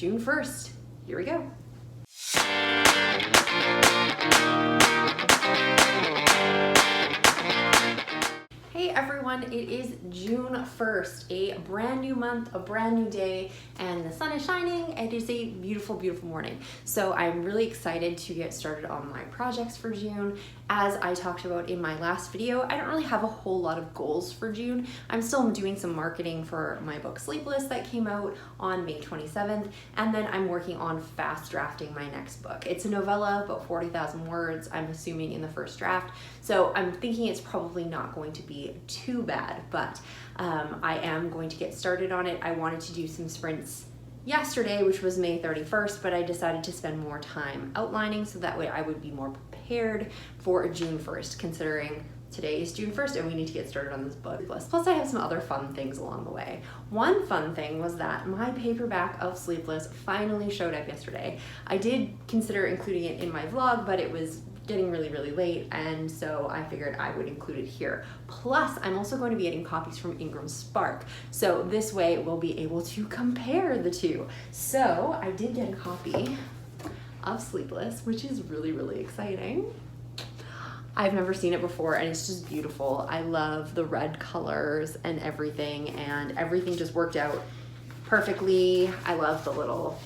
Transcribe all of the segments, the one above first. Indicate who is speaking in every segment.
Speaker 1: June 1st. Here we go. Hey everyone, it is June 1st, a brand new month, a brand new day, and the sun is shining. It is a beautiful, beautiful morning. So I'm really excited to get started on my projects for June. As I talked about in my last video, I don't really have a whole lot of goals for June. I'm still doing some marketing for my book Sleepless that came out on May 27th, and then I'm working on fast drafting my next book. It's a novella, about 40,000 words, I'm assuming, in the first draft. So I'm thinking it's probably not going to be too bad, but I am going to get started on it. I wanted to do some sprints yesterday, which was May 31st, but I decided to spend more time outlining so that way I would be more prepared for June 1st, considering today is June 1st and we need to get started on this book. Plus I have some other fun things along the way. One fun thing was that my paperback of Sleepless finally showed up yesterday. I did consider including it in my vlog, but it was getting really, really late, and so I figured I would include it here. Plus, I'm also going to be getting copies from Ingram Spark, so this way we'll be able to compare the two. So I did get a copy of Sleepless, which is really, really exciting. I've never seen it before, and it's just beautiful. I love the red colors and everything just worked out perfectly. I love the little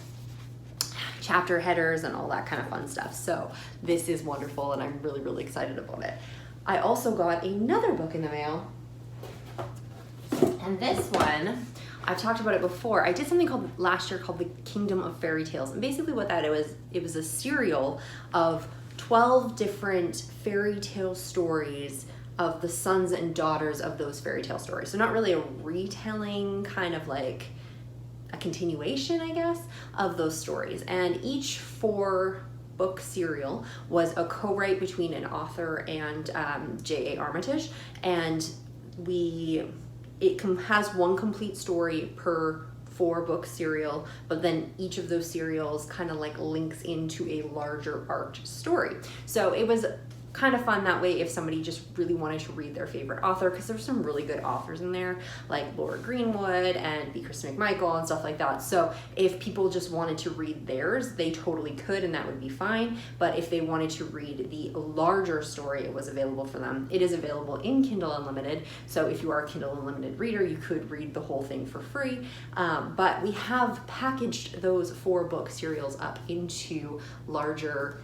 Speaker 1: chapter headers and all that kind of fun stuff. So this is wonderful, and I'm really, really excited about it. I also got another book in the mail, and this one, I've talked about it before. I did something called last year called the Kingdom of Fairy Tales, and basically what that it was a serial of 12 different fairy tale stories of the sons and daughters of those fairy tale stories. So not really a retelling, kind of like a continuation, I guess, of those stories. And each 4-book serial was a co-write between an author and J.A. Armitage, and it has one complete story per 4-book serial, but then each of those serials kind of like links into a larger arc story. So it was kind of fun that way if somebody just really wanted to read their favorite author, because there's some really good authors in there, like Laura Greenwood and B. Kristen McMichael and stuff like that. So if people just wanted to read theirs, they totally could, and that would be fine. But if they wanted to read the larger story, it was available for them. It is available in Kindle Unlimited, so if you are a Kindle Unlimited reader, you could read the whole thing for free. But we have packaged those 4-book serials up into larger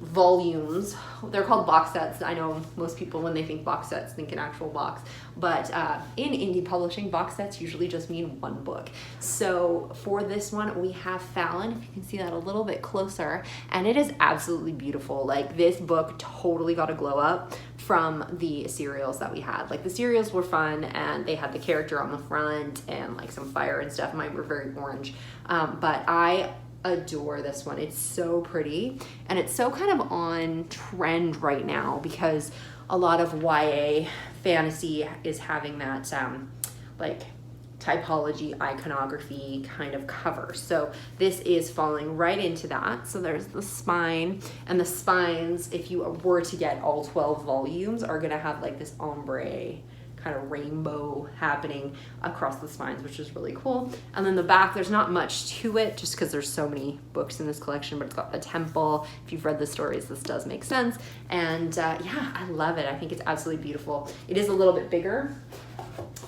Speaker 1: volumes. They're called box sets. I know most people, when they think box sets, think an actual box, but in indie publishing, box sets usually just mean one book. So for this one, we have Fallon, if you can see that a little bit closer, and it is absolutely beautiful. Like, this book totally got a glow up from the serials that we had. Like, the serials were fun, and they had the character on the front and like some fire and stuff. Mine were very orange, but I adore this one. It's so pretty, and it's so kind of on trend right now because a lot of YA fantasy is having that like typology, iconography kind of cover. So this is falling right into that. So there's the spine, and the spines, if you were to get all 12 volumes, are gonna have like this ombre kind of rainbow happening across the spines, which is really cool. And then the back, there's not much to it just because there's so many books in this collection, but it's got the temple. If you've read the stories, this does make sense. And yeah, I love it. I think it's absolutely beautiful. It is a little bit bigger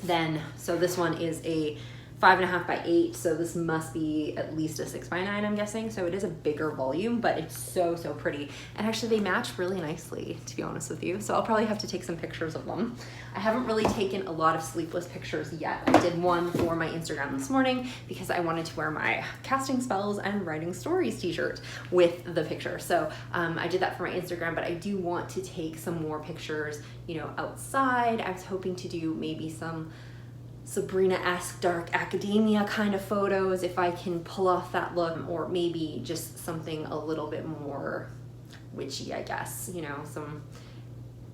Speaker 1: than, so this one is a 5.5 by 8, so this must be at least a 6 by 9, I'm guessing. So it is a bigger volume, but it's so, so pretty. And actually they match really nicely, to be honest with you. So I'll probably have to take some pictures of them. I haven't really taken a lot of Sleepless pictures yet. I did one for my Instagram this morning because I wanted to wear my casting spells and writing stories t-shirt with the picture. So I did that for my Instagram, but I do want to take some more pictures, you know, outside. I was hoping to do maybe some Sabrina-esque dark academia kind of photos if I can pull off that look, or maybe just something a little bit more witchy, I guess. You know,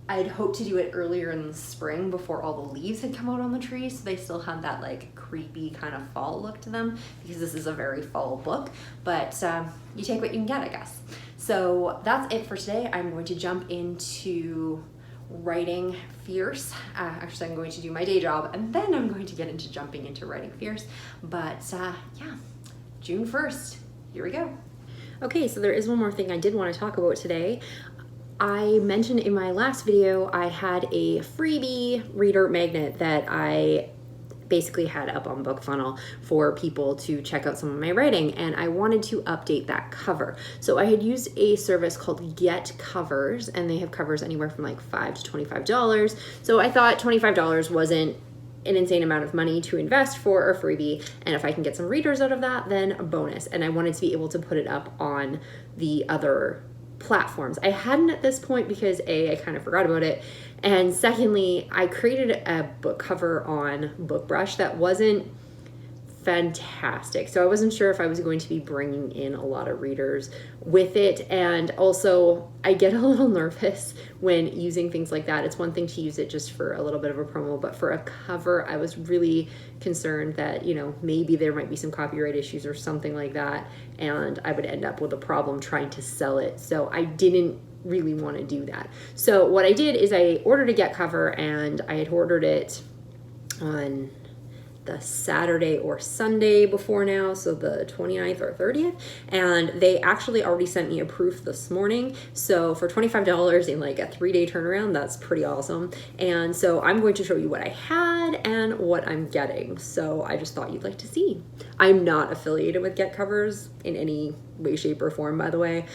Speaker 1: I'd hoped to do it earlier in the spring before all the leaves had come out on the trees, so they still had that like creepy kind of fall look to them, because this is a very fall book, but you take what you can get, I guess. So that's it for today. I'm going to jump into writing Fierce. Actually, I'm going to do my day job, and then I'm going to get into jumping into writing Fierce. But yeah, June 1st. Here we go.
Speaker 2: Okay, so there is one more thing I did want to talk about today. I mentioned in my last video I had a freebie reader magnet that I basically had up on BookFunnel for people to check out some of my writing, and I wanted to update that cover. So I had used a service called Get Covers, and they have covers anywhere from like $5 to $25. So I thought $25 wasn't an insane amount of money to invest for a freebie, and if I can get some readers out of that, then a bonus. And I wanted to be able to put it up on the other platforms. I hadn't at this point because A, I kind of forgot about it, and secondly, I created a book cover on BookBrush that wasn't fantastic. So I wasn't sure if I was going to be bringing in a lot of readers with it, and also I get a little nervous when using things like that. It's one thing to use it just for a little bit of a promo, but for a cover, I was really concerned that, you know, maybe there might be some copyright issues or something like that, and I would end up with a problem trying to sell it. So I didn't really want to do that. So what I did is I ordered a Get cover, and I had ordered it on the Saturday or Sunday before now, so the 29th or 30th, and they actually already sent me a proof this morning. So for $25 in like a 3-day turnaround, that's pretty awesome. And so I'm going to show you what I had and what I'm getting. So I just thought you'd like to see. I'm not affiliated with Get Covers in any way, shape, or form, by the way.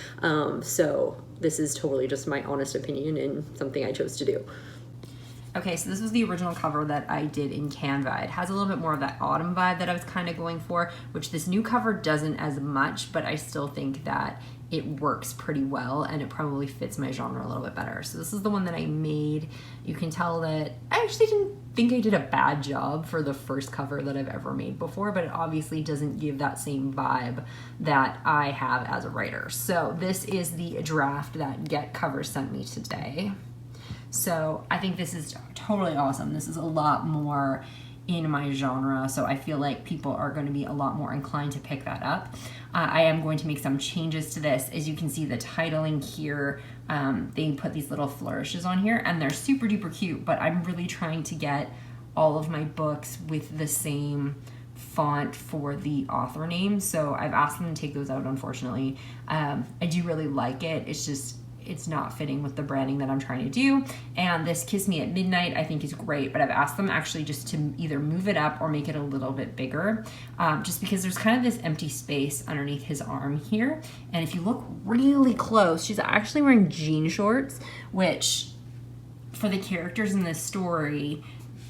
Speaker 2: So this is totally just my honest opinion and something I chose to do. Okay, so this was the original cover that I did in Canva. It has a little bit more of that autumn vibe that I was kind of going for, which this new cover doesn't as much, but I still think that it works pretty well and it probably fits my genre a little bit better. So this is the one that I made. You can tell that I actually didn't think I did a bad job for the first cover that I've ever made before, but it obviously doesn't give that same vibe that I have as a writer. So this is the draft that Get Cover sent me today. So I think this is totally awesome. This is a lot more in my genre, so I feel like people are going to be a lot more inclined to pick that up. I am going to make some changes to this. As you can see, the titling here, they put these little flourishes on here, and they're super duper cute, but I'm really trying to get all of my books with the same font for the author name, so I've asked them to take those out, unfortunately. I do really like it. It's just it's not fitting with the branding that I'm trying to do. And this Kiss Me at Midnight I think is great, but I've asked them actually just to either move it up or make it a little bit bigger, just because there's kind of this empty space underneath his arm here. And if you look really close, she's actually wearing jean shorts, which for the characters in this story,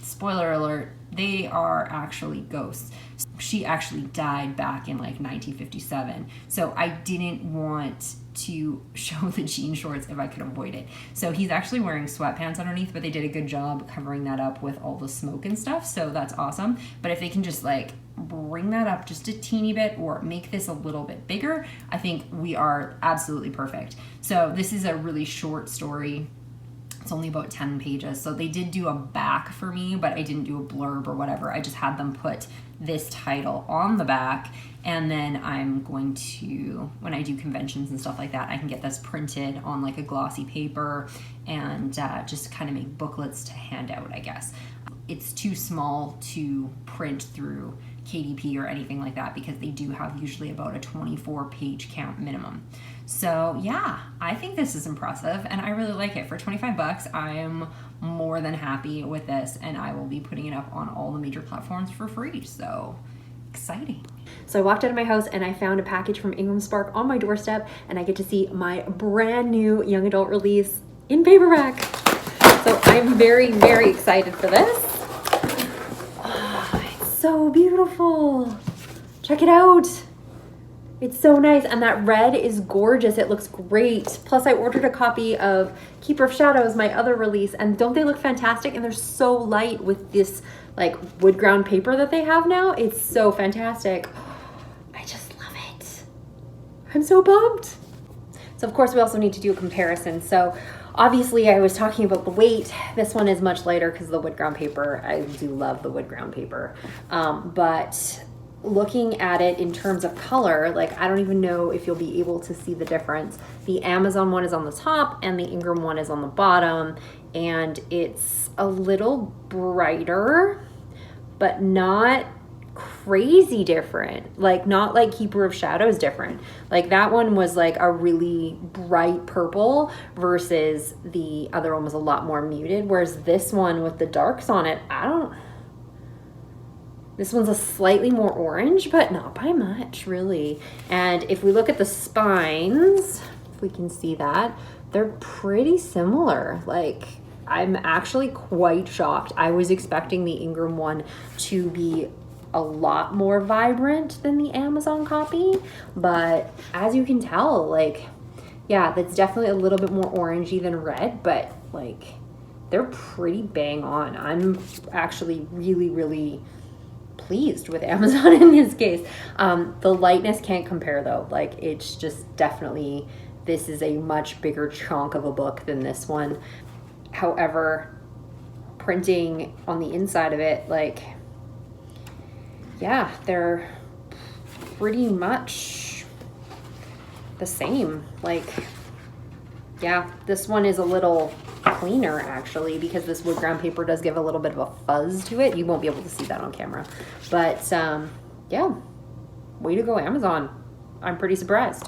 Speaker 2: spoiler alert, they are actually ghosts. She actually died back in like 1957. So I didn't want to show the jean shorts if I could avoid it. So he's actually wearing sweatpants underneath, but they did a good job covering that up with all the smoke and stuff. So that's awesome. But if they can just like bring that up just a teeny bit or make this a little bit bigger, I think we are absolutely perfect. So this is a really short story. It's only about 10 pages. So they did do a back for me, but I didn't do a blurb or whatever. I just had them put this title on the back, and then I'm going to, when I do conventions and stuff like that, I can get this printed on like a glossy paper and just kind of make booklets to hand out, I guess. It's too small to print through KDP or anything like that because they do have usually about a 24-page count minimum. So yeah, I think this is impressive and I really like it. For 25 bucks, I am more than happy with this, and I will be putting it up on all the major platforms for free. So exciting. So I walked out of my house and I found a package from Ingram Spark on my doorstep, and I get to see my brand new young adult release in paperback. So I'm very, very excited for this. Oh, it's so beautiful. Check it out. It's so nice, and that red is gorgeous. It looks great. Plus, I ordered a copy of Keeper of Shadows, my other release, and don't they look fantastic? And they're so light with this like wood ground paper that they have now. It's so fantastic. I just love it. I'm so pumped. So of course, we also need to do a comparison. So obviously, I was talking about the weight. This one is much lighter because of the wood ground paper. I do love the wood ground paper, but looking at it in terms of color, like I don't even know if you'll be able to see the difference. The Amazon one is on the top and the Ingram one is on the bottom, and it's a little brighter, but not crazy different. Like, not like Keeper of Shadows different. Like, that one was like a really bright purple versus the other one was a lot more muted. Whereas this one with the darks on it, this one's a slightly more orange, but not by much, really. And if we look at the spines, if we can see that, they're pretty similar. Like, I'm actually quite shocked. I was expecting the Ingram one to be a lot more vibrant than the Amazon copy, but as you can tell, like, yeah, that's definitely a little bit more orangey than red, but like, they're pretty bang on. I'm actually really, really pleased with Amazon in this case. The lightness can't compare though. Like, it's just definitely, this is a much bigger chunk of a book than this one. However, printing on the inside of it, like, yeah, they're pretty much the same. Like, yeah, this one is a little cleaner actually, because this wood ground paper does give a little bit of a fuzz to it. You won't be able to see that on camera, but yeah, way to go, Amazon. I'm pretty surprised.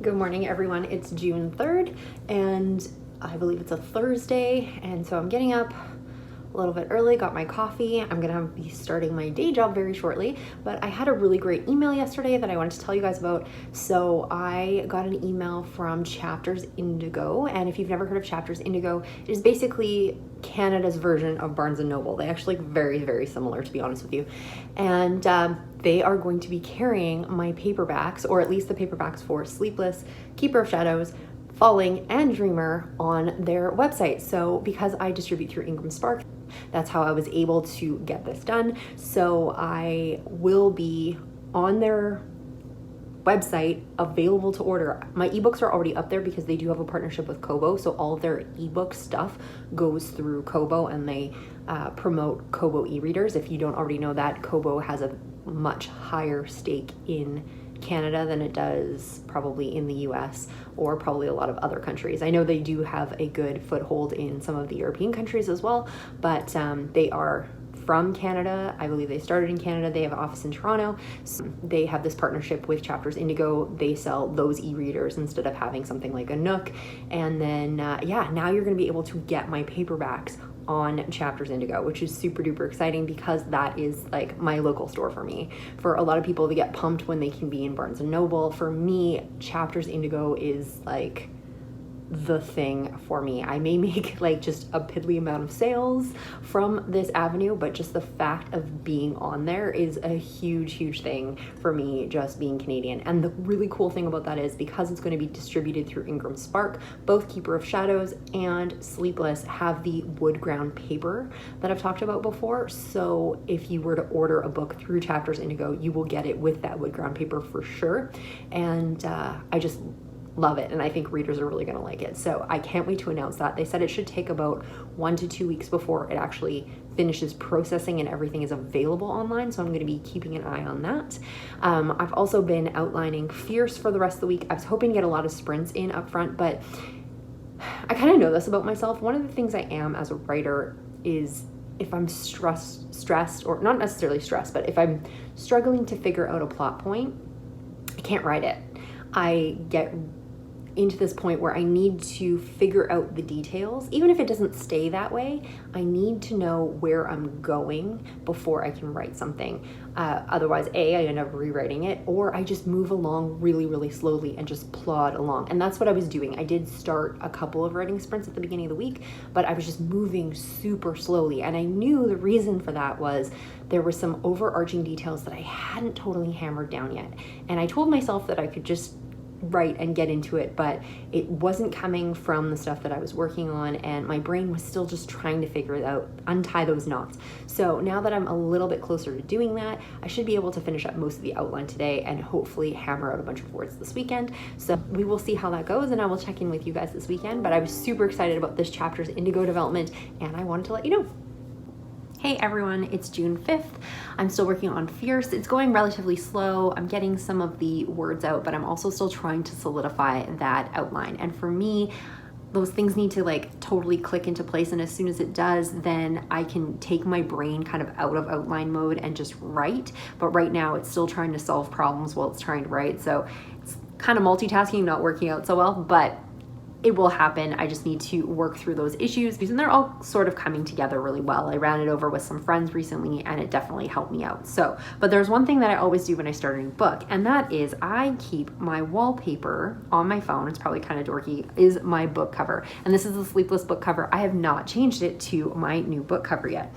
Speaker 2: Good morning, everyone. It's June 3rd, and I believe it's a Thursday, and so I'm getting up a little bit early, got my coffee. I'm gonna be starting my day job very shortly, but I had a really great email yesterday that I wanted to tell you guys about. So I got an email from Chapters Indigo, and if you've never heard of Chapters Indigo, it is basically Canada's version of Barnes & Noble. They actually look very, very similar, to be honest with you. And they are going to be carrying my paperbacks, or at least the paperbacks for Sleepless, Keeper of Shadows, Falling, and Dreamer on their website. So because I distribute through Ingram Spark, that's how I was able to get this done. So I will be on their website available to order. My ebooks are already up there because they do have a partnership with Kobo. So all of their ebook stuff goes through Kobo, and they promote Kobo e-readers. If you don't already know that, Kobo has a much higher stake in Canada than it does probably in the US or probably a lot of other countries. I know they do have a good foothold in some of the European countries as well, but they are from Canada. I believe they started in Canada. They have an office in Toronto. So they have this partnership with Chapters Indigo. They sell those e-readers instead of having something like a Nook. And then, yeah, now you're going to be able to get my paperbacks on Chapters Indigo, which is super duper exciting because that is like my local store for me. For a lot of people, they get pumped when they can be in Barnes & Noble. For me, Chapters Indigo is like the thing for me. I may make like just a piddly amount of sales from this avenue, but just the fact of being on there is a huge, huge thing for me, just being Canadian. And the really cool thing about that is because it's going to be distributed through Ingram Spark, both Keeper of Shadows and Sleepless have the wood ground paper that I've talked about before. So if you were to order a book through Chapters Indigo, you will get it with that wood ground paper for sure. And I just love it, and I think readers are really going to like it. So I can't wait to announce that. They said it should take about 1 to 2 weeks before it actually finishes processing and everything is available online, so I'm going to be keeping an eye on that. I've also been outlining Fierce for the rest of the week. I was hoping to get a lot of sprints in up front, but I kind of know this about myself. One of the things I am as a writer is if I'm stressed, or not necessarily stressed, but if I'm struggling to figure out a plot point, I can't write it. I get into this point where I need to figure out the details. Even if it doesn't stay that way, I need to know where I'm going before I can write something. Otherwise, I end up rewriting it, or I just move along really, really slowly and just plod along. And that's what I was doing. I did start a couple of writing sprints at the beginning of the week, but I was just moving super slowly. And I knew the reason for that was there were some overarching details that I hadn't totally hammered down yet. And I told myself that I could just write and get into it, but it wasn't coming from the stuff that I was working on, and my brain was still just trying to figure it out, untie those knots. So now that I'm a little bit closer to doing that, I should be able to finish up most of the outline today and hopefully hammer out a bunch of words this weekend. So we will see how that goes, and I will check in with you guys this weekend. But I was super excited about this Chapters Indigo development, and I wanted to let you know. Hey everyone, it's June 5th. I'm still working on Fierce. It's going relatively slow. I'm getting some of the words out, but I'm also still trying to solidify that outline. And for me,
Speaker 1: those things need to like totally click into place, and as soon as it does, then I can take my brain kind of out of outline mode and just write. But right now it's still trying to solve problems while it's trying to write, so it's kind of multitasking, not working out so well, but it will happen. I just need to work through those issues, and they're all sort of coming together really well. I ran it over with some friends recently and it definitely helped me out. So, but there's one thing that I always do when I start a new book, and that is I keep my wallpaper on my phone. It's probably kind of dorky, is my book cover. And this is the Sleepless book cover. I have not changed it to my new book cover yet.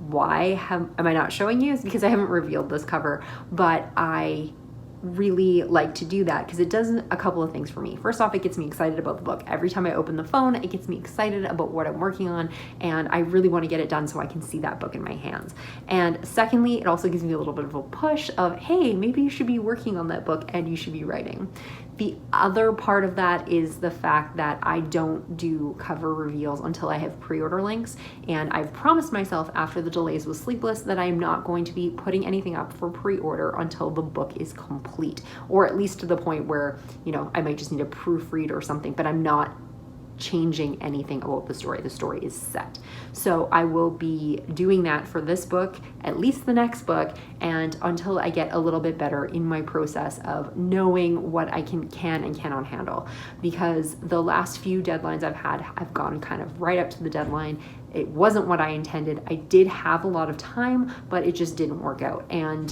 Speaker 1: Why am I not showing you? It's because I haven't revealed this cover, but I really like to do that because it does a couple of things for me. First off, it gets me excited about the book. Every time I open the phone, it gets me excited about what I'm working on, and I really want to get it done so I can see that book in my hands. And secondly, it also gives me a little bit of a push of, hey, maybe you should be working on that book and you should be writing. The other part of that is the fact that I don't do cover reveals until I have pre-order links, and I've promised myself after the delays with Sleepless that I'm not going to be putting anything up for pre-order until the book is complete, or at least to the point where, you know, I might just need a proofread or something, but I'm not changing anything about the story. The story is set. So I will be doing that for this book, at least the next book, and until I get a little bit better in my process of knowing what I can and cannot handle. Because the last few deadlines I've had, I've gone kind of right up to the deadline. It wasn't what I intended. I did have a lot of time, but it just didn't work out. And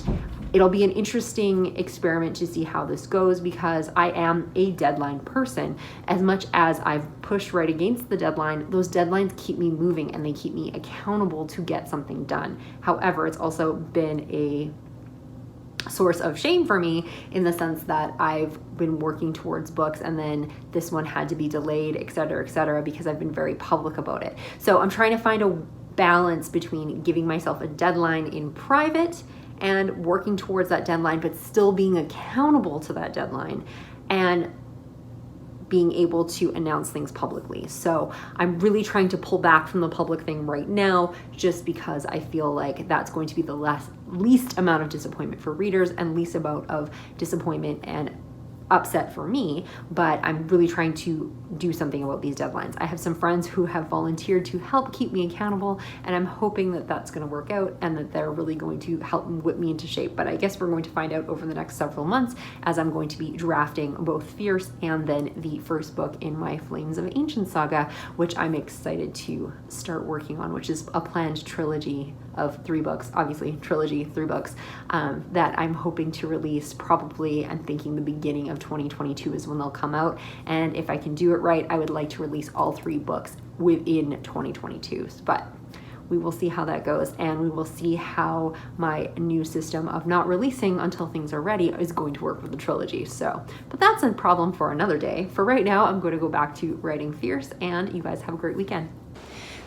Speaker 1: it'll be an interesting experiment to see how this goes, because I am a deadline person. As much as I've pushed right against the deadline, those deadlines keep me moving and they keep me accountable to get something done. However, it's also been a source of shame for me in the sense that I've been working towards books and then this one had to be delayed, et cetera, because I've been very public about it. So I'm trying to find a balance between giving myself a deadline in private and working towards that deadline, but still being accountable to that deadline and being able to announce things publicly. So I'm really trying to pull back from the public thing right now, just because I feel like that's going to be the least amount of disappointment for readers and least amount of disappointment and upset for me, but I'm really trying to do something about these deadlines. I have some friends who have volunteered to help keep me accountable, and I'm hoping that that's going to work out and that they're really going to help whip me into shape. But I guess we're going to find out over the next several months, as I'm going to be drafting both Fierce and then the first book in my Flames of Ancient saga, which I'm excited to start working on, which is a planned trilogy of 3 books, obviously trilogy, 3 books, that I'm hoping to release probably, I'm thinking the beginning of 2022 is when they'll come out. And if I can do it right, I would like to release all 3 books within 2022. But we will see how that goes, and we will see how my new system of not releasing until things are ready is going to work with the trilogy. So, but that's a problem for another day. For right now, I'm going to go back to writing Fierce, and you guys have a great weekend.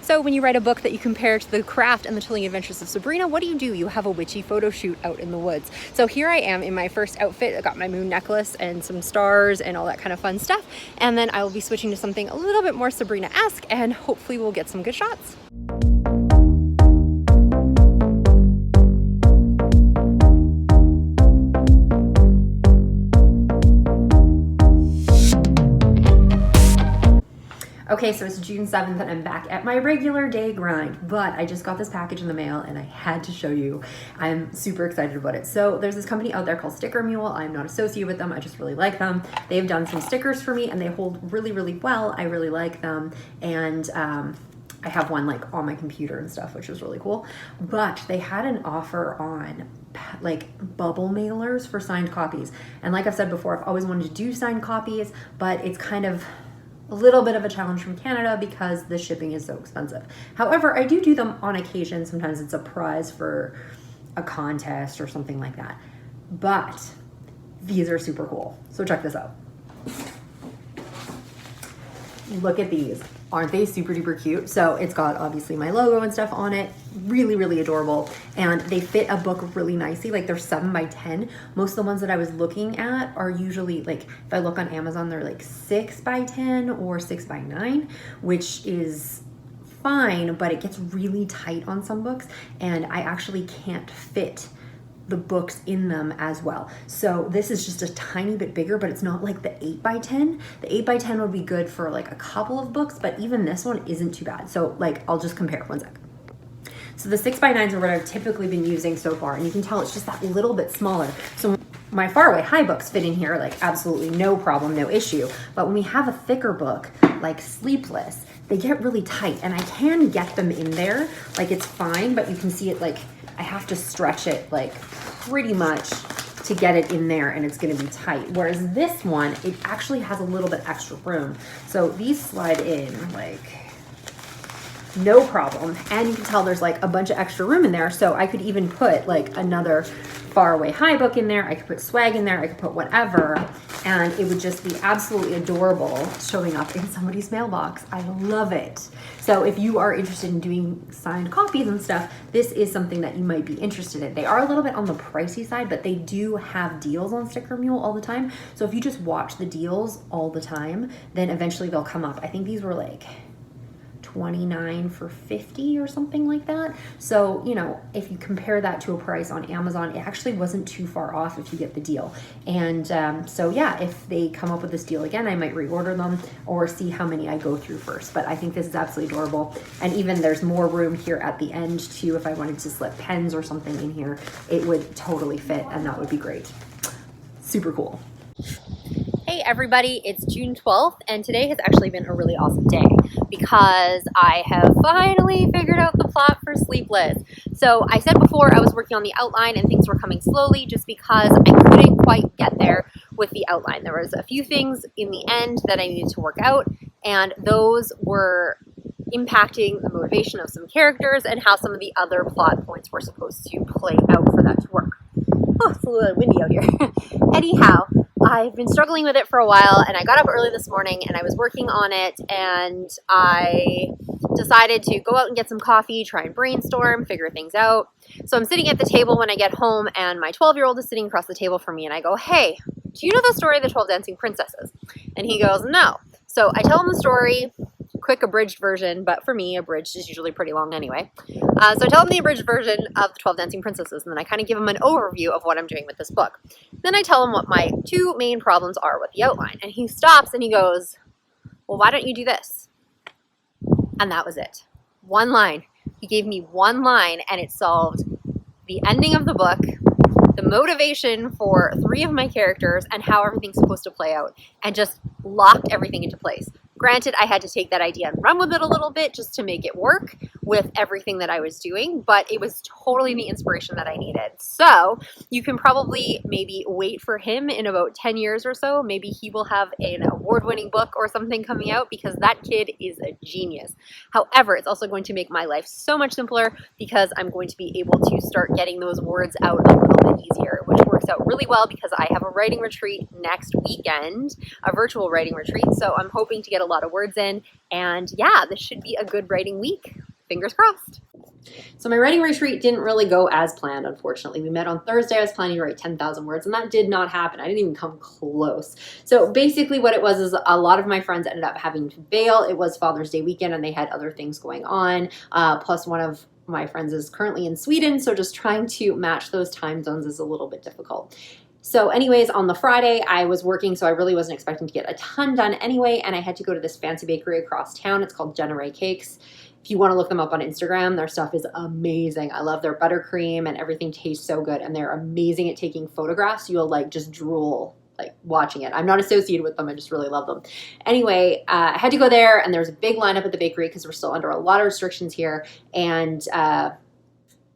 Speaker 1: So when you write a book that you compare to The Craft and the Chilling Adventures of Sabrina, what do? You have a witchy photo shoot out in the woods. So here I am in my first outfit. I got my moon necklace and some stars and all that kind of fun stuff. And then I will be switching to something a little bit more Sabrina-esque, and hopefully we'll get some good shots. Okay, so it's June 7th and I'm back at my regular day grind, but I just got this package in the mail and I had to show you. I'm super excited about it. So there's this company out there called Sticker Mule. I'm not associated with them. I just really like them. They've done some stickers for me and they hold really, really well. I really like them. And I have one like on my computer and stuff, which was really cool. But they had an offer on like bubble mailers for signed copies. And like I've said before, I've always wanted to do signed copies, but it's kind of a little bit of a challenge from Canada because the shipping is so expensive. However, I do them on occasion. Sometimes it's a prize for a contest or something like that. But these are super cool. So check this out. Look at these. Aren't they super duper cute? So it's got obviously my logo and stuff on it. Really, really adorable. And they fit a book really nicely. Like they're 7 by 10. Most of the ones that I was looking at are usually like, if I look on Amazon, they're like 6 by 10 or 6 by 9, which is fine, but it gets really tight on some books. And I actually can't fit
Speaker 3: the books in them as well. So this is just a tiny bit bigger, but it's not like the 8x10. The 8x10 would be good for like a couple of books, but even this one isn't too bad. So like, I'll just compare one sec. So the 6x9s are what I've typically been using so far, and you can tell it's just that little bit smaller. So my Faraway High books fit in here like absolutely no problem, no issue. But when we have a thicker book like Sleepless, they get really tight, and I can get them in there, like it's fine, but you can see it like I have to stretch it like pretty much to get it in there, and it's gonna be tight. Whereas this one, it actually has a little bit extra room. So these slide in like no problem. And you can tell there's like a bunch of extra room in there. So I could even put like another Faraway High book in there. I could put swag in there. I could put whatever. And it would just be absolutely adorable showing up in somebody's mailbox. I love it. So if you are interested in doing signed copies and stuff, this is something that you might be interested in. They are a little bit on the pricey side, but they do have deals on Sticker Mule all the time. So if you just watch the deals all the time, then eventually they'll come up. I think these were like 29 for 50 or something like that. So, you know, if you compare that to a price on Amazon, it actually wasn't too far off if you get the deal. And so yeah, if they come up with this deal again, I might reorder them or see how many I go through first. But I think this is absolutely adorable. And even there's more room here at the end too. If I wanted to slip pens or something in here, it would totally fit, and that would be great. Super cool.
Speaker 2: Hey everybody, it's June 12th, and today has actually been a really awesome day because I have finally figured out the plot for Sleepless. So I said before I was working on the outline and things were coming slowly just because I couldn't quite get there with the outline. There was a few things in the end that I needed to work out, and those were impacting the motivation of some characters and how some of the other plot points were supposed to play out for that to work. Oh, it's a little windy out here. Anyhow, I've been struggling with it for a while, and I got up early this morning and I was working on it, and I decided to go out and get some coffee, try and brainstorm, figure things out. So I'm sitting at the table when I get home, and my 12-year-old is sitting across the table from me, and I go, "Hey, do you know the story of the 12 Dancing Princesses?" And he goes, "No." So I tell him the story, quick abridged version, but for me, abridged is usually pretty long anyway. So I tell him the abridged version of the 12 Dancing Princesses, and then I kind of give him an overview of what I'm doing with this book. Then I tell him what my two main problems are with the outline, and he stops and he goes, "Well, why don't you do this?" And that was it. One line. He gave me one line, and it solved the ending of the book, the motivation for 3 of my characters, and how everything's supposed to play out, and just locked everything into place. Granted, I had to take that idea and run with it a little bit just to make it work with everything that I was doing, but it was totally the inspiration that I needed. So you can probably maybe wait for him in about 10 years or so. Maybe he will have an award-winning book or something coming out, because that kid is a genius. However, it's also going to make my life so much simpler because I'm going to be able to start getting those words out a little bit easier, which works out really well because I have a writing retreat next weekend, a virtual writing retreat. So I'm hoping to get a lot of words in, and yeah, this should be a good writing week. Fingers crossed. So my writing retreat didn't really go as planned, unfortunately. We met on Thursday. I was planning to write 10,000 words, and that did not happen. I didn't even come close. So basically what it was is a lot of my friends ended up having to bail. It was Father's Day weekend, and they had other things going on. Plus one of my friends is currently in Sweden, so just trying to match those time zones is a little bit difficult. So anyways, on the Friday, I was working, so I really wasn't expecting to get a ton done anyway, and I had to go to this fancy bakery across town. It's called Genere Cakes. If you want to look them up on Instagram, their stuff is amazing. I love their buttercream, and everything tastes so good, and they're amazing at taking photographs. You'll like just drool like watching it. I'm not associated with them. I just really love them. Anyway, I had to go there, and there was a big lineup at the bakery because we're still under a lot of restrictions here, and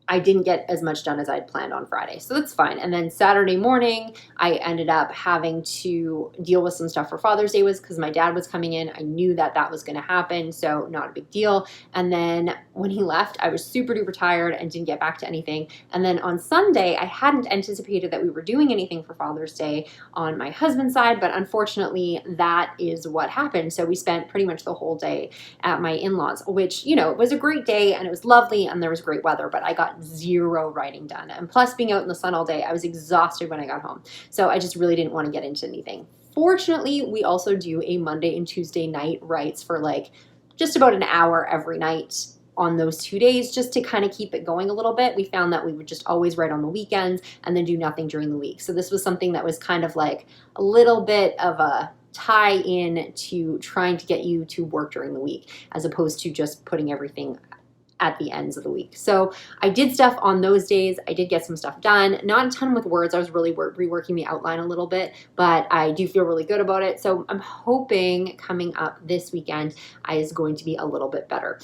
Speaker 2: I didn't get as much done as I'd planned on Friday, so that's fine. And then Saturday morning, I ended up having to deal with some stuff for Father's Day because my dad was coming in. I knew that that was going to happen, so not a big deal. And then when he left, I was super duper tired and didn't get back to anything. And then on Sunday, I hadn't anticipated that we were doing anything for Father's Day on my husband's side, but unfortunately, that is what happened. So we spent pretty much the whole day at my in-laws, which, you know, it was a great day and it was lovely and there was great weather, but I got zero writing done. And plus being out in the sun all day, I was exhausted when I got home. So I just really didn't want to get into anything. Fortunately, we also do a Monday and Tuesday night writes for like just about an hour every night. on those 2 days just to kind of keep it going a little bit. We found that we would just always write on the weekends and then do nothing during the week. So this was something that was kind of like a little bit of a tie in to trying to get you to work during the week as opposed to just putting everything at the ends of the week. So I did stuff on those days. I did get some stuff done. Not a ton with words. I was really reworking the outline a little bit, but I do feel really good about it. So I'm hoping coming up this weekend is going to be a little bit better.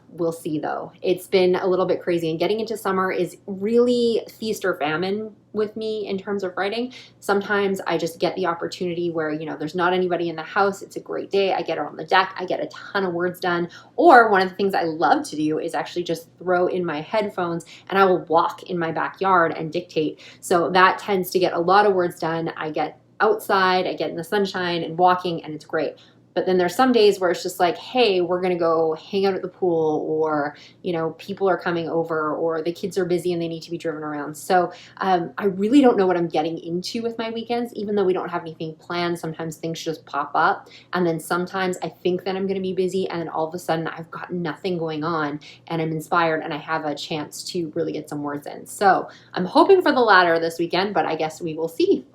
Speaker 2: We'll see though. It's been a little bit crazy, and getting into summer is really feast or famine with me in terms of writing. Sometimes I just get the opportunity where, you know, there's not anybody in the house. It's a great day. I get it on the deck. I get a ton of words done. Or one of the things I love to do is actually just throw in my headphones and I will walk in my backyard and dictate. So that tends to get a lot of words done. I get outside, I get in the sunshine and walking, and it's great. But then there's some days where it's just like, hey, we're going to go hang out at the pool, or, you know, people are coming over, or the kids are busy and they need to be driven around. So I really don't know what I'm getting into with my weekends, even though we don't have anything planned. Sometimes things just pop up. And then sometimes I think that I'm going to be busy, and then all of a sudden I've got nothing going on and I'm inspired and I have a chance to really get some words in. So I'm hoping for the latter this weekend, but I guess we will see.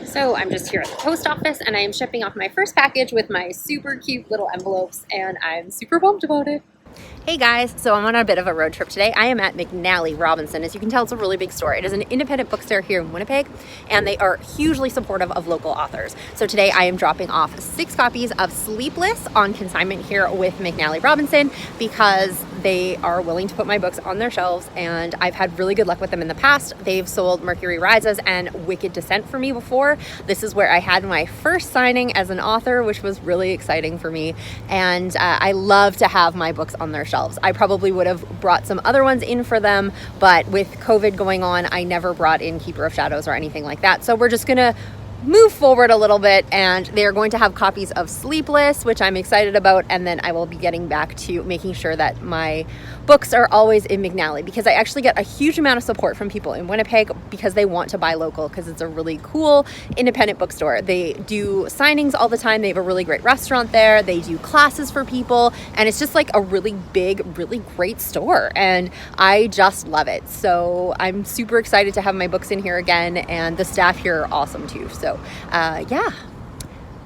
Speaker 2: So I'm just here at the post office and I am shipping off my first package with my super cute little envelopes, and I'm super pumped about it. Hey guys, so I'm on a bit of a road trip today. I am at McNally Robinson. As you can tell, it's a really big store. It is an independent bookstore here in Winnipeg, and they are hugely supportive of local authors. So today I am dropping off 6 copies of Sleepless on consignment here with McNally Robinson because they are willing to put my books on their shelves, and I've had really good luck with them in the past. They've sold Mercury Rises and Wicked Descent for me before. This is where I had my first signing as an author, which was really exciting for me, and I love to have my books on their shelves. I probably would have brought some other ones in for them, but with COVID going on, I never brought in Keeper of Shadows or anything like that. So we're just gonna move forward a little bit, and they are going to have copies of Sleepless, which I'm excited about, and then I will be getting back to making sure that my books are always in McNally, because I actually get a huge amount of support from people in Winnipeg because they want to buy local, because it's a really cool independent bookstore. They do signings all the time. They have a really great restaurant there. They do classes for people, and it's just like a really big, really great store, and I just love it. So I'm super excited to have my books in here again, and the staff here are awesome too. So yeah,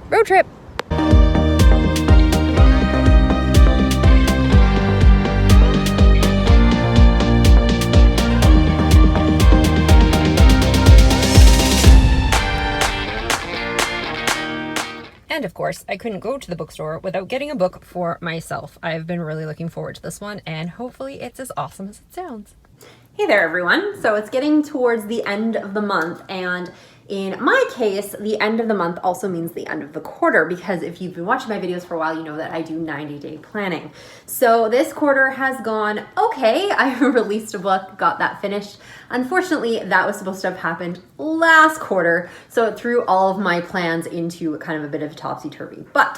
Speaker 2: road trip. And of course, I couldn't go to the bookstore without getting a book for myself. I've been really looking forward to this one, and hopefully it's as awesome as it sounds. Hey there, everyone. So it's getting towards the end of the month, and in my case, the end of the month also means the end of the quarter, because if you've been watching my videos for a while, you know that I do 90-day planning. So this quarter has gone okay. I released a book, got that finished. Unfortunately, that was supposed to have happened last quarter, so it threw all of my plans into kind of a bit of topsy-turvy. But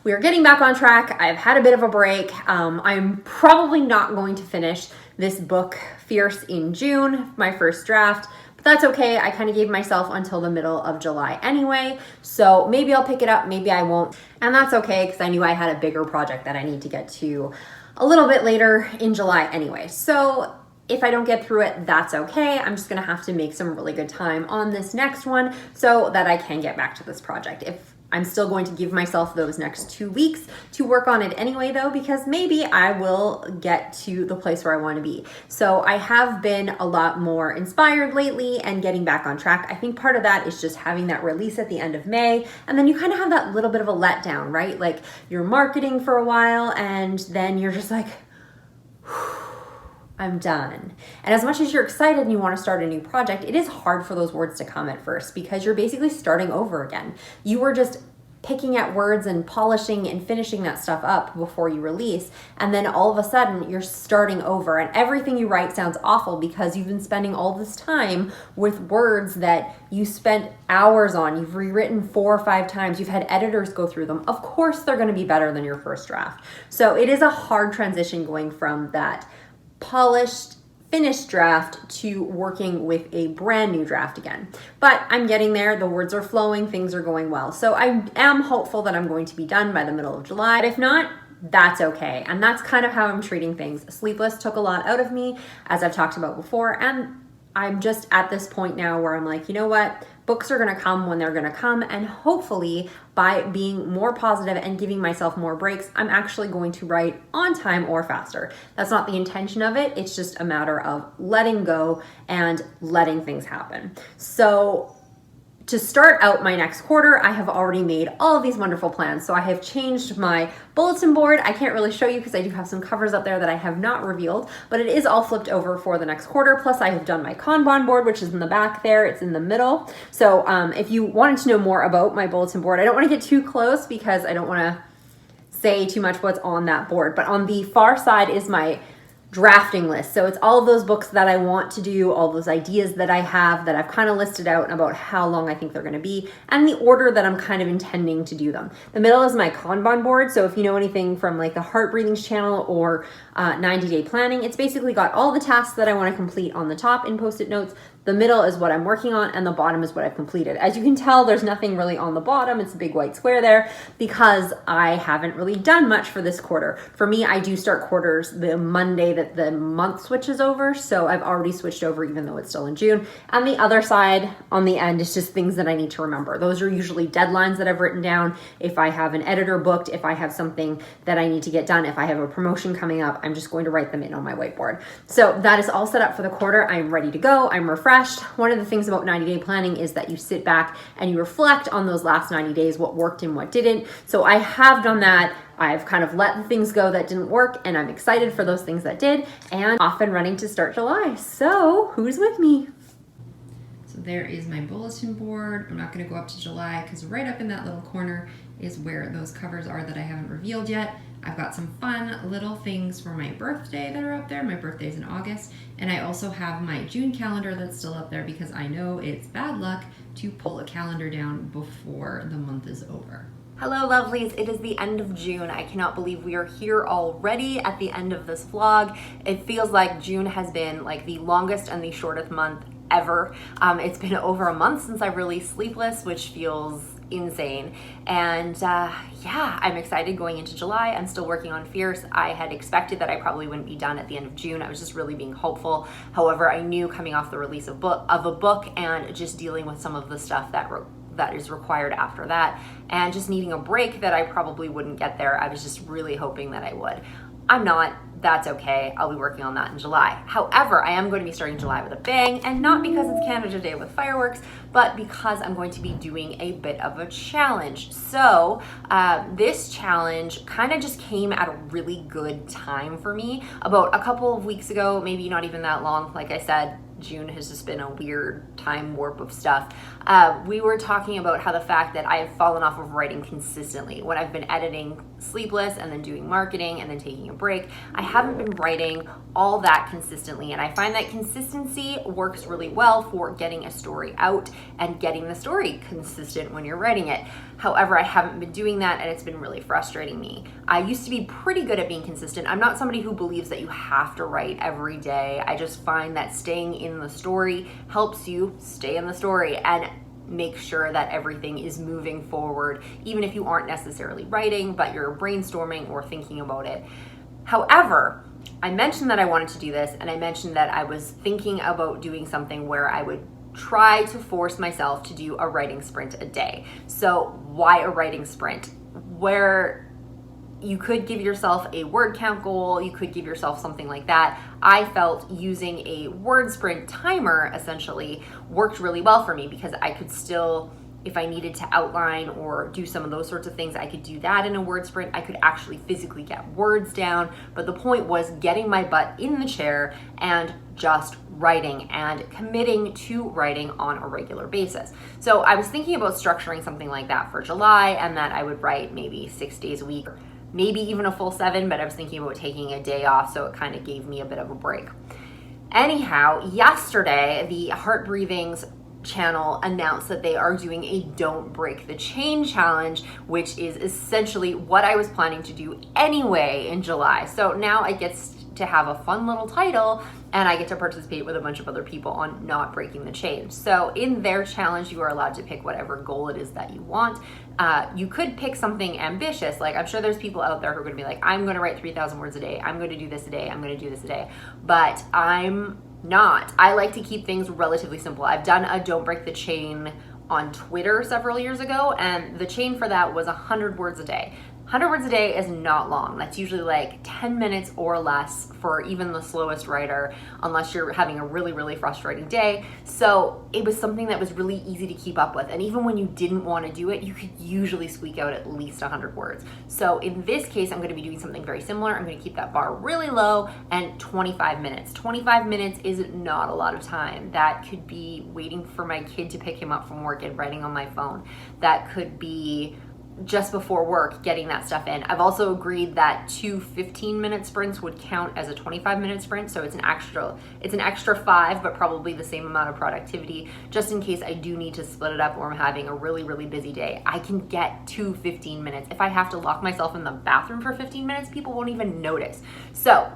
Speaker 2: we are getting back on track. I've had a bit of a break. I'm probably not going to finish this book, Fierce, in June, my first draft. But that's okay. I kind of gave myself until the middle of July anyway. So maybe I'll pick it up, maybe I won't. And that's okay, because I knew I had a bigger project that I need to get to a little bit later in July anyway. So if I don't get through it, that's okay. I'm just gonna have to make some really good time on this next one so that I can get back to this project. If I'm still going to give myself those next 2 weeks to work on it anyway though, because maybe I will get to the place where I want to be. So I have been a lot more inspired lately and getting back on track. I think part of that is just having that release at the end of May, and then you kind of have that little bit of a letdown, right? Like you're marketing for a while and then you're just like, I'm done. And as much as you're excited and you want to start a new project, it is hard for those words to come at first, because you're basically starting over again. You were just picking at words and polishing and finishing that stuff up before you release, and then all of a sudden you're starting over, and everything you write sounds awful because you've been spending all this time with words that you spent hours on. You've rewritten 4 or 5 times. You've had editors go through them. Of course they're going to be better than your first draft. So it is a hard transition going from that polished, finished draft to working with a brand new draft again. But I'm getting there. The words are flowing. Things are going well. So I am hopeful that I'm going to be done by the middle of July. But if not,
Speaker 3: that's okay. And that's kind of how I'm treating things. Sleepless took a lot out of me, as I've talked about before, and I'm just at this point now where I'm like, you know what? Books are going to come when they're going to come, and hopefully by being more positive and giving myself more breaks, I'm actually going to write on time or faster. That's not the intention of it. It's just a matter of letting go and letting things happen. So to start out my next quarter, I have already made all of these wonderful plans. So I have changed my bulletin board. I can't really show you because I do have some covers up there that I have not revealed, but it is all flipped over for the next quarter. Plus I have done my Kanban board, which is in the back there. It's in the middle. So if you wanted to know more about my bulletin board, I don't want to get too close because I don't want to say too much what's on that board, but on the far side is my drafting list. So it's all of those books that I want to do, all those ideas that I have that I've kind of listed out about how long I think they're going to be and the order that I'm kind of intending to do them. The middle is my Kanban board. So if you know anything from like the Heart Breathings channel or 90-day planning, it's basically got all the tasks that I want to complete on the top in Post-it notes. The middle is what I'm working on and the bottom is what I've completed. As you can tell, there's nothing really on the bottom. It's a big white square there because I haven't really done much for this quarter. For me, I do start quarters the Monday that the month switches over. So I've already switched over even though it's still in June. And the other side on the end is just things that I need to remember. Those are usually deadlines that I've written down. If I have an editor booked, if I have something that I need to get done, if I have a promotion coming up, I'm just going to write them in on my whiteboard. So that is all set up for the quarter. I'm ready to go. I'm refreshed. One of the things about 90-day planning is that you sit back and you reflect on those last 90 days, what worked and what didn't. So I have done that. I've kind of let the things go that didn't work and I'm excited for those things that did and off and running to start July. So who's with me?
Speaker 2: So there is my bulletin board. I'm not going to go up to July because right up in that little corner is where those covers are that I haven't revealed yet. I've got some fun little things for my birthday that are up there. My birthday's in August. And I also have my June calendar that's still up there because I know it's bad luck to pull a calendar down before the month is over.
Speaker 1: Hello lovelies, it is the end of June. I cannot believe we are here already at the end of this vlog. It feels like June has been like the longest and the shortest month ever. It's been over a month since I released Sleepless, which feels insane. And yeah, I'm excited going into July. I'm still working on Fierce. I had expected that I probably wouldn't be done at the end of June. I was just really being hopeful. However, I knew coming off the release of a book and just dealing with some of the stuff that is required after that and just needing a break that I probably wouldn't get there. I was just really hoping that I would. I'm not. That's okay. I'll be working on that in July. However, I am going to be starting July with a bang, and not because it's Canada Day with fireworks, but because I'm going to be doing a bit of a challenge. So this challenge kind of just came at a really good time for me. About a couple of weeks ago, maybe not even that long, like I said, June has just been a weird time warp of stuff. We were talking about how the fact that I have fallen off of writing consistently. When I've been editing Sleepless and then doing marketing and then taking a break, I haven't been writing all that consistently. And I find that consistency works really well for getting a story out and getting the story consistent when you're writing it. However, I haven't been doing that and it's been really frustrating me. I used to be pretty good at being consistent. I'm not somebody who believes that you have to write every day. I just find that staying in the story helps you stay in the story and make sure that everything is moving forward, even if you aren't necessarily writing, but you're brainstorming or thinking about it. However, I mentioned that I wanted to do this, and I mentioned that I was thinking about doing something where I would try to force myself to do a writing sprint a day. So why a writing sprint? Where you could give yourself a word count goal, you could give yourself something like that. I felt using a word sprint timer essentially worked really well for me because I could still, if I needed to outline or do some of those sorts of things, I could do that in a word sprint. I could actually physically get words down. But the point was getting my butt in the chair and just writing and committing to writing on a regular basis. So I was thinking about structuring something like that for July, and that I would write maybe 6 days a week, maybe even a full 7, but I was thinking about taking a day off, so it kind of gave me a bit of a break. Anyhow, yesterday, the Heart Breathings channel announced that they are doing a Don't Break the Chain challenge, which is essentially what I was planning to do anyway in July. So now it gets to have a fun little title, and I get to participate with a bunch of other people on not breaking the chain. So in their challenge, you are allowed to pick whatever goal it is that you want. You could pick something ambitious. Like, I'm sure there's people out there who are going to be like, I'm going to write 3,000 words a day. I'm going to do this a day. I'm going to do this a day. But I'm not. I like to keep things relatively simple. I've done a Don't Break the Chain on Twitter several years ago, and the chain for that was 100 words a day. 100 words a day is not long. That's usually like 10 minutes or less for even the slowest writer, unless you're having a really, really frustrating day. So it was something that was really easy to keep up with. And even when you didn't want to do it, you could usually squeak out at least 100 words. So in this case, I'm going to be doing something very similar. I'm going to keep that bar really low, and 25 minutes. 25 minutes is not a lot of time. That could be waiting for my kid to pick him up from work and writing on my phone. That could be just before work, getting that stuff in. I've also agreed that 2 15-minute sprints would count as a 25-minute sprint, so it's an extra 5, but probably the same amount of productivity, just in case I do need to split it up or I'm having a really, really busy day. I can get to 15 minutes. If I have to lock myself in the bathroom for 15 minutes, people won't even notice. So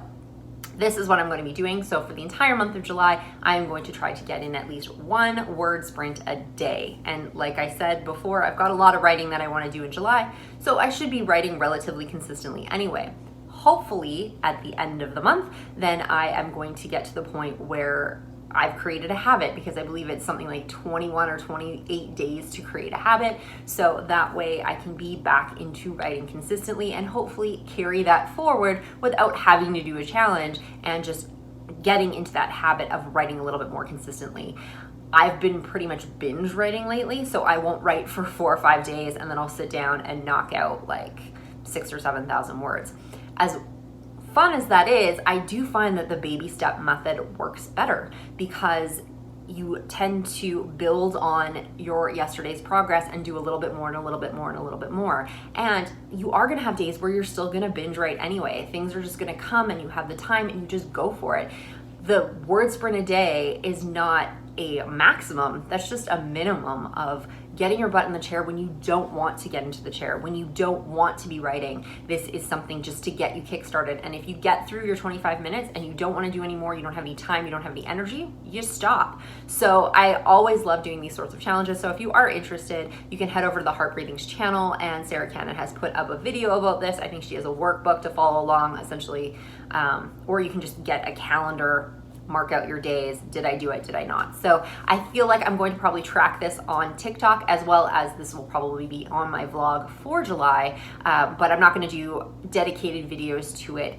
Speaker 1: this is what I'm going to be doing. So for the entire month of July, I am going to try to get in at least 1 word sprint a day. And like I said before, I've got a lot of writing that I want to do in July, so I should be writing relatively consistently anyway. Hopefully at the end of the month, then I am going to get to the point where I've created a habit, because I believe it's something like 21 or 28 days to create a habit. So that way I can be back into writing consistently and hopefully carry that forward without having to do a challenge, and just getting into that habit of writing a little bit more consistently. I've been pretty much binge writing lately, so I won't write for 4 or 5 days and then I'll sit down and knock out like 6,000 or 7,000 words. As fun as that is, I do find that the baby step method works better, because you tend to build on your yesterday's progress and do a little bit more and a little bit more and a little bit more. And you are going to have days where you're still going to binge write anyway. Things are just going to come and you have the time and you just go for it. The word sprint a day is not a maximum. That's just a minimum of getting your butt in the chair when you don't want to get into the chair, when you don't want to be writing. This is something just to get you kickstarted. And if you get through your 25 minutes and you don't want to do any more, you don't have any time, you don't have any energy, you just stop. So I always love doing these sorts of challenges. So if you are interested, you can head over to the Heart Breathings channel, and Sarah Cannon has put up a video about this. I think she has a workbook to follow along, essentially, or you can just get a calendar, mark out your days. Did I do it? Did I not? So I feel like I'm going to probably track this on TikTok, as well as this will probably be on my vlog for July, but I'm not going to do dedicated videos to it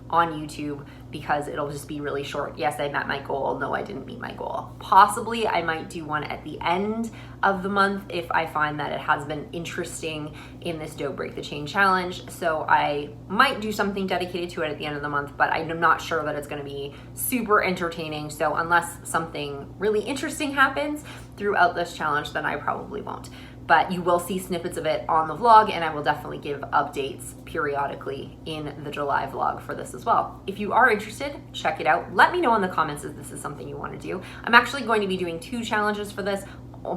Speaker 1: on YouTube, because it'll just be really short. Yes, I met my goal. No, I didn't meet my goal. Possibly I might do one at the end of the month if I find that it has been interesting in this Don't Break the Chain challenge. So I might do something dedicated to it at the end of the month, but I'm not sure that it's going to be super entertaining. So unless something really interesting happens throughout this challenge, then I probably won't. But you will see snippets of it on the vlog, and I will definitely give updates periodically in the July vlog for this as well. If you are interested, check it out. Let me know in the comments if this is something you want to do. I'm actually going to be doing 2 challenges for this.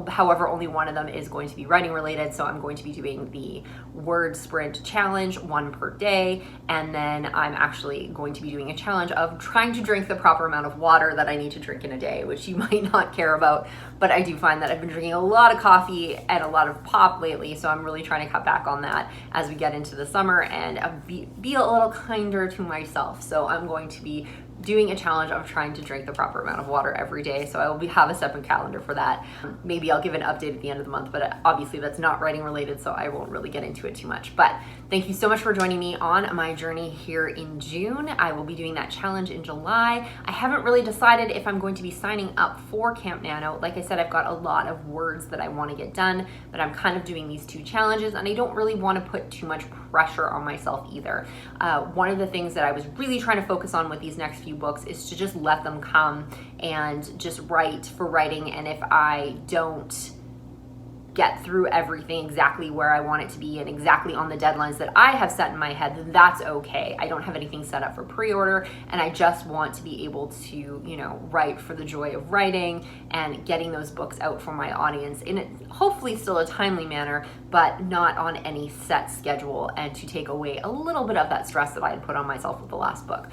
Speaker 1: However, only one of them is going to be writing related, so I'm going to be doing the word sprint challenge, 1 per day, and then I'm actually going to be doing a challenge of trying to drink the proper amount of water that I need to drink in a day, which you might not care about, but I do find that I've been drinking a lot of coffee and a lot of pop lately, so I'm really trying to cut back on that as we get into the summer and be a little kinder to myself. So I'm going to be doing a challenge of trying to drink the proper amount of water every day. So I will have a separate calendar for that. Maybe I'll give an update at the end of the month, but obviously that's not writing related, so I won't really get into it too much. But thank you so much for joining me on my journey here in June. I will be doing that challenge in July. I haven't really decided if I'm going to be signing up for Camp Nano. Like I said, I've got a lot of words that I want to get done, but I'm kind of doing these 2 challenges, and I don't really want to put too much pressure on myself either. One of the things that I was really trying to focus on with these next few books is to just let them come and just write for writing, and if I don't get through everything exactly where I want it to be and exactly on the deadlines that I have set in my head, then that's okay. I don't have anything set up for pre-order, and I just want to be able to, you know, write for the joy of writing and getting those books out for my audience in hopefully still a timely manner, but not on any set schedule, and to take away a little bit of that stress that I had put on myself with the last book.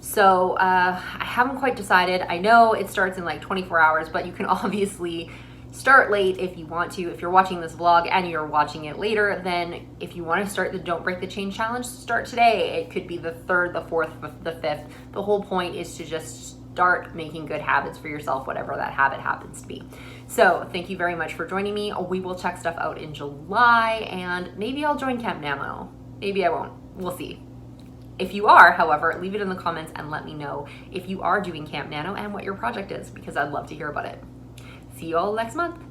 Speaker 1: So I haven't quite decided. I know it starts in like 24 hours, but you can obviously start late if you want to. If you're watching this vlog and you're watching it later, then if you want to start the Don't Break the Chain Challenge, start today. It could be the 3rd, the 4th, the 5th. The whole point is to just start making good habits for yourself, whatever that habit happens to be. So thank you very much for joining me. We will check stuff out in July, and maybe I'll join Camp Nano. Maybe I won't. We'll see. If you are, however, leave it in the comments and let me know if you are doing Camp Nano and what your project is, because I'd love to hear about it. See you all next month.